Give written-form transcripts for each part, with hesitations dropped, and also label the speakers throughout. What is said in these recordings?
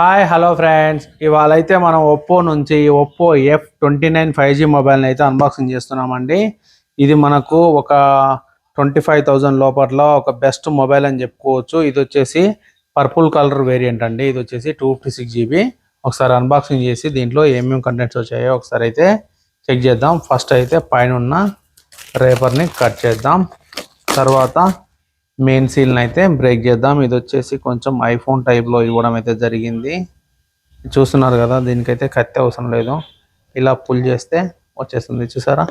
Speaker 1: Hi hello friends, ఇవాళ అయితే మనం ఒప్పో నుంచి ఒప్పో F29 5G మొబైల్ని అయితే అన్బాక్సింగ్ చేస్తున్నామండి. ఇది మనకు ఒక 25,000 లోపల ఒక బెస్ట్ మొబైల్ అని చెప్పుకోవచ్చు. ఇది వచ్చేసి పర్పుల్ కలర్ వేరియంట్ అండి. ఇది వచ్చేసి 256GB. ఒకసారి అన్బాక్సింగ్ చేసి దీంట్లో ఏమేమి కంటెంట్స్ వచ్చాయో ఒకసారి అయితే చెక్ చేద్దాం. ఫస్ట్ అయితే పైన ఉన్న రేపర్ని కట్ చేద్దాం. తర్వాత మెయిన్ సీల్ని అయితే బ్రేక్ చేద్దాం. ఇది వచ్చేసి కొంచెం ఐఫోన్ టైప్లో ఇవ్వడం అయితే జరిగింది. చూస్తున్నారు కదా, దీనికైతే కత్తి అవసరం లేదు, ఇలా పుల్ చేస్తే వచ్చేస్తుంది, చూసారా.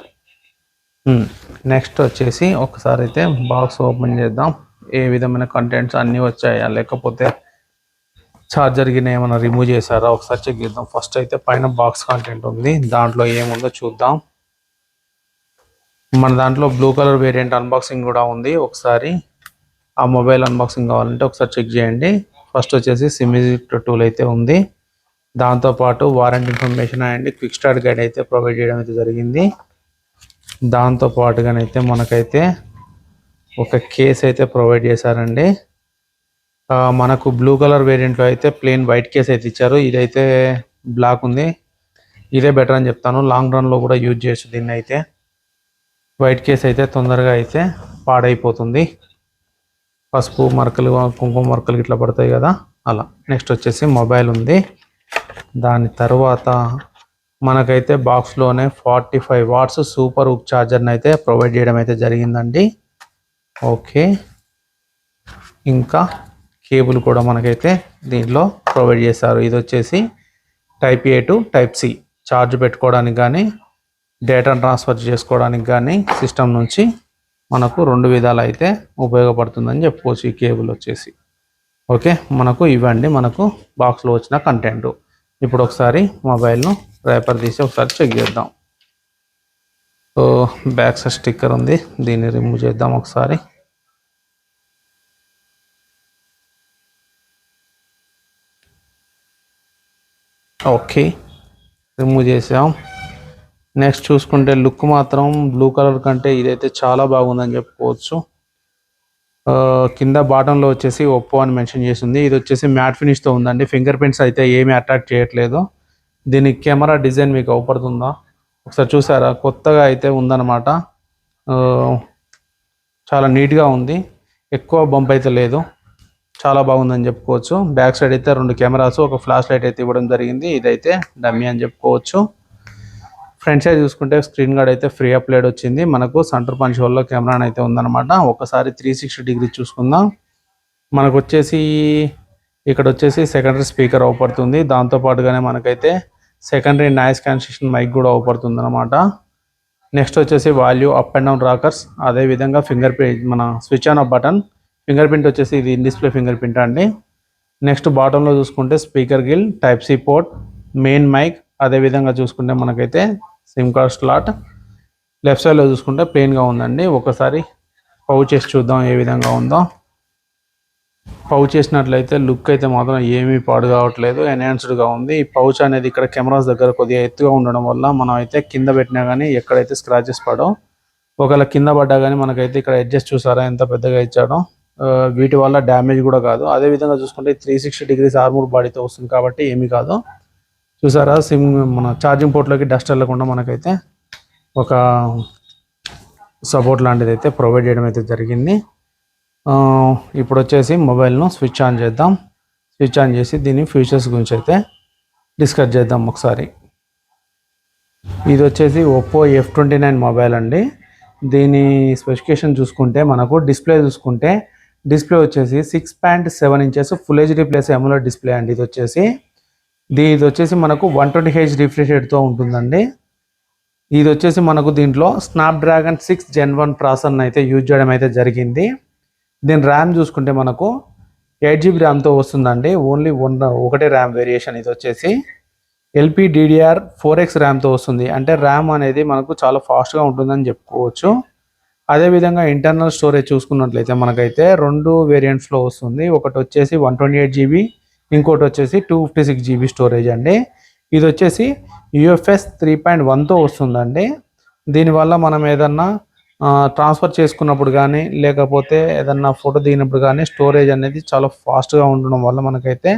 Speaker 1: నెక్స్ట్ వచ్చేసి ఒకసారి అయితే బాక్స్ ఓపెన్ చేద్దాం. ఏ విధమైన కంటెంట్స్ అన్నీ వచ్చాయా, లేకపోతే ఛార్జర్ గిన ఏమైనా రిమూవ్ చేశారా ఒకసారి చెక్ చేద్దాం. ఫస్ట్ అయితే పైన బాక్స్ కంటెంట్ ఉంది, దాంట్లో ఏముందో చూద్దాం. మన దాంట్లో బ్లూ కలర్ వేరియంట్ అన్బాక్సింగ్ కూడా ఉంది. ఒకసారి ఆ మొబైల్ అన్బాక్సింగ్ కావాలంటే ఒకసారి చెక్ చేయండి. ఫస్ట్ వచ్చేసి సిమిజిట్ టూల్ అయితే ఉంది, దాంతోపాటు warranty information and quick start guide అయితే ప్రొవైడ్ చేయడం అయితే జరిగింది. దాంతోపాటుగానైతే మనకైతే ఒక కేస్ అయితే ప్రొవైడ్ చేశారండి. మనకు బ్లూ కలర్ వేరియంట్లో అయితే ప్లెయిన్ వైట్ కేస్ అయితే ఇచ్చారు, ఇదైతే బ్లాక్ ఉంది. ఇదే బెటర్ అని చెప్తాను, లాంగ్ రన్లో కూడా యూజ్ చేయొచ్చు దీన్ని. అయితే వైట్ కేస్ అయితే తొందరగా అయితే పాడైపోతుంది, పసుపు మరకలు కుంకుమ మరకలు ఇట్లా పడతాయి కదా, అలా. నెక్స్ట్ వచ్చేసి మొబైల్ ఉంది. దాని తర్వాత మనకైతే బాక్స్లోనే 45 వాట్స్ సూపర్ హుక్ ఛార్జర్ని అయితే ప్రొవైడ్ చేయడం అయితే జరిగిందండి. ఓకే, ఇంకా కేబుల్ కూడా మనకైతే దీంట్లో ప్రొవైడ్ చేశారు. ఇది వచ్చేసి type A to type C, charge పెట్టుకోవడానికి కానీ డేటా ట్రాన్స్ఫర్ చేసుకోవడానికి కానీ సిస్టమ్ నుంచి మనకు 2 విధాలు అయితే ఉపయోగపడుతుందని చెప్పుకోవచ్చు ఈ కేబుల్ వచ్చేసి. ఓకే, మనకు ఇవ్వండి మనకు బాక్స్లో వచ్చిన కంటెంట్. ఇప్పుడు ఒకసారి మొబైల్ను ర్యాపర్ తీసి ఒకసారి చెక్ చేద్దాం. సో బ్యాక్ సైడ్ స్టిక్కర్ ఉంది, దీన్ని రిమూవ్ చేద్దాం ఒకసారి. ఓకే, రిమూవ్ చేసాం. నెక్స్ట్ చూసుకుంటే లుక్ మాత్రం బ్లూ కలర్ కంటే ఇదైతే చాలా బాగుందని చెప్పుకోవచ్చు. కింద బాటంలో వచ్చేసి ఒప్పో అని మెన్షన్ చేసింది. ఇది వచ్చేసి మ్యాట్ ఫినిష్తో ఉందండి, ఫింగర్ ప్రింట్స్ అయితే ఏమీ అట్రాక్ట్ చేయట్లేదు. దీని కెమెరా డిజైన్ మీకు అవపడుతుందా ఒకసారి చూసారా, కొత్తగా అయితే ఉందన్నమాట. చాలా నీట్గా ఉంది, ఎక్కువ బంప్ అయితే లేదు, చాలా బాగుందని చెప్పుకోవచ్చు. బ్యాక్ సైడ్ అయితే 2 కెమెరాస్, ఒక ఫ్లాష్ లైట్ అయితే ఇవ్వడం జరిగింది. ఇదైతే డమ్మీ అని చెప్పుకోవచ్చు. ఫ్రంట్ సైడ్ చూసుకుంటే స్క్రీన్ గార్డ్ అయితే ఫ్రీ అప్లైడ్ వచ్చింది. మనకు సెంటర్ పంచ్ హోల్లో కెమెరా అయితే ఉందన్నమాట. ఒకసారి 360 డిగ్రీ చూసుకుందాం. మనకు వచ్చేసి ఇక్కడ వచ్చేసి సెకండరీ స్పీకర్ అవపడుతుంది, దాంతోపాటుగానే మనకైతే సెకండరీ నాయిస్ క్యాన్సిలేషన్ మైక్ కూడా అవపడుతుంది అనమాట. నెక్స్ట్ వచ్చేసి volume up and down rockers, అదేవిధంగా ఫింగర్ ప్రింట్, మన switch on off button. Finger print వచ్చేసి ఇది ఇన్ డిస్ప్లే ఫింగర్ ప్రింట్ అండి. నెక్స్ట్ బాటంలో చూసుకుంటే speaker grill, type C port, main mic, అదేవిధంగా చూసుకుంటే మనకైతే సిమ్ కార్డ్ స్లాట్. లెఫ్ట్ సైడ్లో చూసుకుంటే ప్లెయిన్గా ఉందండి. ఒకసారి పౌచ్ చేసి చూద్దాం ఏ విధంగా ఉందో. పౌచ్ చేసినట్లయితే లుక్ అయితే మాత్రం ఏమీ పాడు కావట్లేదు, ఎన్హాన్స్డ్గా ఉంది. ఈ పౌచ్ అనేది ఇక్కడ కెమెరాస్ దగ్గర కొద్దిగా ఎత్తుగా ఉండడం వల్ల మనం అయితే కింద పెట్టినా కానీ ఎక్కడైతే స్క్రాచెస్ పడో, ఒకవేళ కింద పడ్డా కానీ మనకైతే ఇక్కడ అడ్జస్ట్ చూసారా ఎంత పెద్దగా ఇచ్చాడో, వీటి వల్ల డ్యామేజ్ కూడా కాదు. అదేవిధంగా చూసుకుంటే 360 డిగ్రీస్ ఆర్మూర్ బాడీతో వస్తుంది కాబట్టి ఏమీ కాదు. చూసారా, సిమ్ మన ఛార్జింగ్ పోర్ట్లోకి డస్ట్ వెళ్ళకుండా మనకైతే ఒక సపోర్ట్ లాంటిది అయితే ప్రొవైడ్ చేయడం అయితే జరిగింది. ఇప్పుడు వచ్చేసి మొబైల్ను స్విచ్ ఆన్ చేద్దాం. స్విచ్ ఆన్ చేసి దీని ఫీచర్స్ గురించి అయితే డిస్కస్ చేద్దాం ఒకసారి. ఇది వచ్చేసి ఒప్పో F29 మొబైల్ అండి. దీని స్పెసిఫికేషన్ చూసుకుంటే మనకు డిస్ప్లే చూసుకుంటే డిస్ప్లే వచ్చేసి 6.7 inches full HD plus AMOLED display అండి. ఇది వచ్చేసి మనకు 120Hz రిఫ్రెష్ రేట్తో ఉంటుందండి. ఇది వచ్చేసి మనకు దీంట్లో స్నాప్డ్రాగన్ 6 Gen 1 ప్రాసెసర్ని అయితే యూజ్ చేయడం అయితే జరిగింది. దీని ర్యామ్ చూసుకుంటే మనకు 8GB ర్యామ్తో వస్తుందండి, ఓన్లీ ఒకటే ర్యామ్ వేరియేషన్. ఇది వచ్చేసి LPDDR4X ర్యామ్తో వస్తుంది, అంటే ర్యామ్ అనేది మనకు చాలా ఫాస్ట్గా ఉంటుందని చెప్పుకోవచ్చు. అదేవిధంగా ఇంటర్నల్ స్టోరేజ్ చూసుకున్నట్లయితే మనకైతే 2 వేరియంట్స్లో వస్తుంది. ఒకటి వచ్చేసి 128GB, ఇంకోటి వచ్చేసి 256GB స్టోరేజ్ అండి. ఇది వచ్చేసి UFS 3.1తో వస్తుందండి. దీనివల్ల మనం ఏదన్నా ట్రాన్స్ఫర్ చేసుకున్నప్పుడు కానీ లేకపోతే ఏదన్నా ఫోటో దిగినప్పుడు కానీ స్టోరేజ్ అనేది చాలా ఫాస్ట్గా ఉండడం వల్ల మనకైతే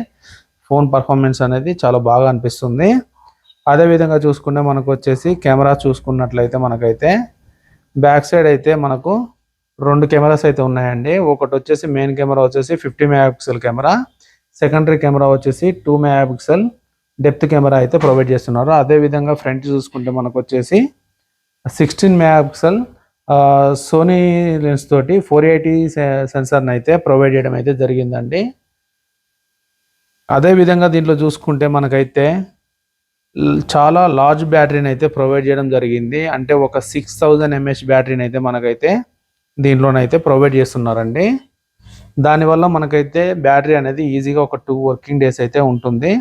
Speaker 1: ఫోన్ పర్ఫార్మెన్స్ అనేది చాలా బాగా అనిపిస్తుంది. అదేవిధంగా చూసుకుంటే మనకు వచ్చేసి కెమెరా చూసుకున్నట్లయితే మనకైతే బ్యాక్ సైడ్ అయితే మనకు 2 కెమెరాస్ అయితే ఉన్నాయండి. ఒకటి వచ్చేసి మెయిన్ కెమెరా వచ్చేసి 50 మెగాపిక్సెల్ కెమెరా, సెకండరీ కెమెరా వచ్చేసి 2 మెగాపిక్సెల్ డెప్త్ కెమెరా అయితే ప్రొవైడ్ చేస్తున్నారు. అదేవిధంగా ఫ్రంట్ చూసుకుంటే మనకు వచ్చేసి 16 మెగాపిక్సెల్ సోనీ లెన్స్ తోటి 480 సెన్సార్ని అయితే ప్రొవైడ్ చేయడం అయితే జరిగిందండి. అదేవిధంగా దీంట్లో చూసుకుంటే మనకైతే చాలా లార్జ్ బ్యాటరీని అయితే ప్రొవైడ్ చేయడం జరిగింది. అంటే ఒక 6000 mAh బ్యాటరీని అయితే మనకైతే దీంట్లోనైతే ప్రొవైడ్ చేస్తున్నారండి. దానివల్ల మనకైతే బ్యాటరీ అనేది ఈజీగా ఒక 2 వర్కింగ్ డేస్ అయితే ఉంటుంది.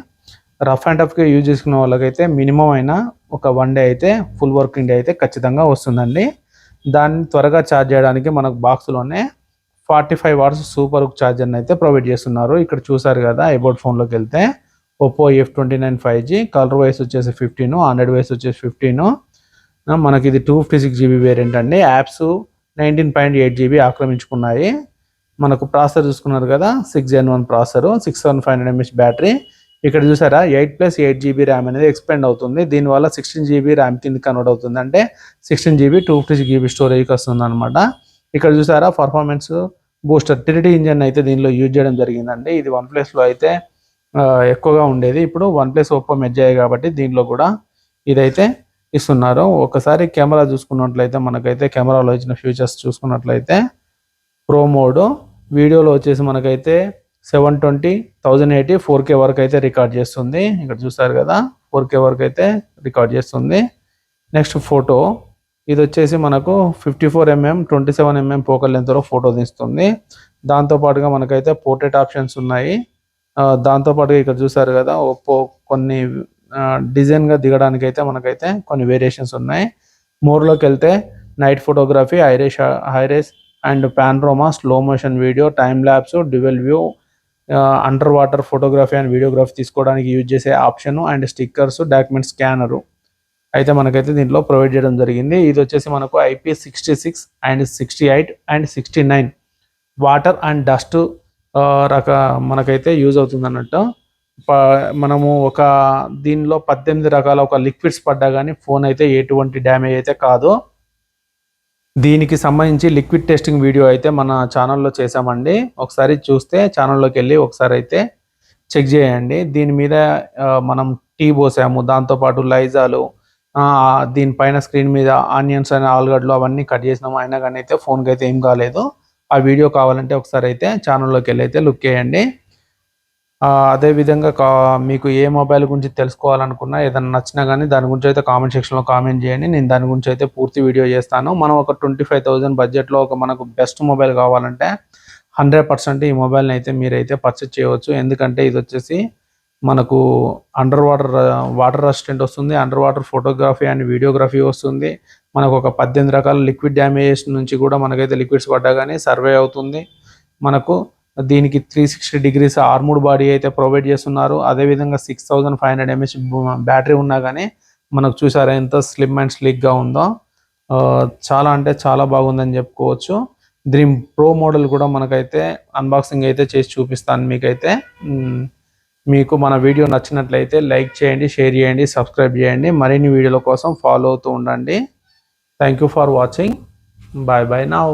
Speaker 1: రఫ్ అండ్ టఫ్గా యూజ్ చేసుకునే వాళ్ళకైతే మినిమం అయినా ఒక 1 డే అయితే ఫుల్ వర్కింగ్ డే అయితే ఖచ్చితంగా వస్తుందండి. దాన్ని త్వరగా ఛార్జ్ చేయడానికి మనకు బాక్స్లోనే 45 వాట్స్ సూపర్ హుక్ ఛార్జర్ని అయితే ప్రొవైడ్ చేస్తున్నారు. ఇక్కడ చూసారు కదా, అబౌట్ ఫోన్లోకి వెళ్తే Oppo F29 5G colour vice వచ్చేసి 15, 100 వైస్ వచ్చేసి 15. మనకి ఇది 256 GB వేరియంట్ అండి. Apps 19.8 GB ఆక్రమించుకున్నాయి. మనకు ప్రాసెసర్ చూసుకున్నారు కదా, 6 Gen 1 ప్రాసెసర్, 6500 mAh బ్యాటరీ. ఇక్కడ చూసారా 8+8 GB ర్యామ్ అనేది ఎక్స్పెండ్ అవుతుంది. దీనివల్ల 16 GB ర్యామ్ కింద కన్వర్ట్ అవుతుంది. అంటే 16 GB 256 GB స్టోరేజ్కి వస్తుంది అనమాట. ఇక్కడ చూసారా పర్ఫార్మెన్స్ బూస్టర్ Trinity ఇంజన్ అయితే దీనిలో యూజ్ చేయడం జరిగిందండి. ఇది OnePlusలో అయితే ఎక్కువగా ఉండేది. ఇప్పుడు OnePlus ఒప్పో మెర్జ్ అయ్యాయి కాబట్టి దీంట్లో కూడా ఇదైతే ఇస్తున్నారు. ఒకసారి కెమెరా చూసుకున్నట్లయితే మనకైతే కెమెరాలో ఇచ్చిన ఫీచర్స్ చూసుకున్నట్లయితే ప్రో మోడ్ వీడియోలో వచ్చేసి మనకైతే 720, 1080, 4K వరకు అయితే రికార్డ్ చేస్తుంది. ఇక్కడ చూసారు కదా 4K వరకు అయితే రికార్డ్ చేస్తుంది. నెక్స్ట్ ఫోటో, ఇది వచ్చేసి మనకు 54mm 27mm ఫోకల్ లెంత్లో ఫోటో తీస్తుంది. దాంతోపాటుగా మనకైతే పోర్ట్రేట్ ఆప్షన్స్ ఉన్నాయి. దాంతోపాటుగా ఇక్కడ చూసారు కదా ఒప్పో కొన్ని డిజైన్గా దిగడానికి అయితే మనకైతే కొన్ని వేరియేషన్స్ ఉన్నాయి. మోర్లోకి వెళ్తే night photography, hi res and panorama, slow motion video, time lapse, dual view, under water photography and videography తీసుకోవడానికి యూజ్ చేసే option and stickers, document scanner అయితే మనకైతే దీంట్లో ప్రొవైడ్ చేయడం జరిగింది. ఇది వచ్చేసి మనకు IP66 and 68 and 69 water and dust మనకైతే యూజ్ అవుతుంది అన్నట్టు. మనము ఒక దీనిలో 18 రకాల ఒక లిక్విడ్స్ పడ్డా కానీ ఫోన్ అయితే ఎటువంటి డ్యామేజ్ అయితే కాదు. దీనికి సంబంధించి లిక్విడ్ టెస్టింగ్ వీడియో అయితే మన ఛానల్లో చేసామండి. ఒకసారి చూస్తే ఛానల్లోకి వెళ్ళి ఒకసారి అయితే చెక్ చేయండి. దీని మీద మనం టీ పోసాము, దాంతోపాటు లైజాలు, దీనిపైన స్క్రీన్ మీద ఆనియన్స్ అనే ఆలుగడ్డలు అవన్నీ కట్ చేసినాము. అయినా కానీ అయితే ఫోన్కి అయితే ఏం కాలేదు. ఆ వీడియో కావాలంటే ఒకసారి అయితే ఛానల్లోకి వెళ్ళి అయితే లుక్ చేయండి. అదేవిధంగా మీకు ఏ మొబైల్ గురించి తెలుసుకోవాలనుకున్నా, ఏదైనా నచ్చినా కానీ దాని గురించి అయితే కామెంట్ సెక్షన్లో కామెంట్ చేయండి. నేను దాని గురించి అయితే పూర్తి వీడియో చేస్తాను. మనం ఒక 25,000 బడ్జెట్లో ఒక మనకు బెస్ట్ మొబైల్ కావాలంటే 100% ఈ మొబైల్ని అయితే మీరైతే పర్చేస్ చేయవచ్చు. ఎందుకంటే ఇది వచ్చేసి మనకు వాటర్ రెసిస్టెంట్ వస్తుంది, under water photography and videography వస్తుంది. మనకు ఒక 18 రకాల లిక్విడ్ డ్యామేజెస్ నుంచి కూడా మనకైతే లిక్విడ్స్ పడ్డా కానీ సర్వే అవుతుంది. మనకు దీనికి 360 degrees ఆర్మూడ్ బాడీ అయితే ప్రొవైడ్ చేస్తున్నారు. అదేవిధంగా 6500 mAh బ్యాటరీ ఉన్నా కానీ మనకు చూసారా ఎంత స్లిమ్ అండ్ స్లిక్గా ఉందో. చాలా అంటే చాలా బాగుందని చెప్పుకోవచ్చు. దీని ప్రో మోడల్ కూడా మనకైతే అన్బాక్సింగ్ అయితే చేసి చూపిస్తాను మీకైతే. మీకు మన వీడియో నచ్చినట్లయితే లైక్ చేయండి, షేర్ చేయండి, సబ్స్క్రైబ్ చేయండి. మరిన్ని వీడియోల కోసం ఫాలో అవుతూ ఉండండి. Thank you for watching. Bye bye now.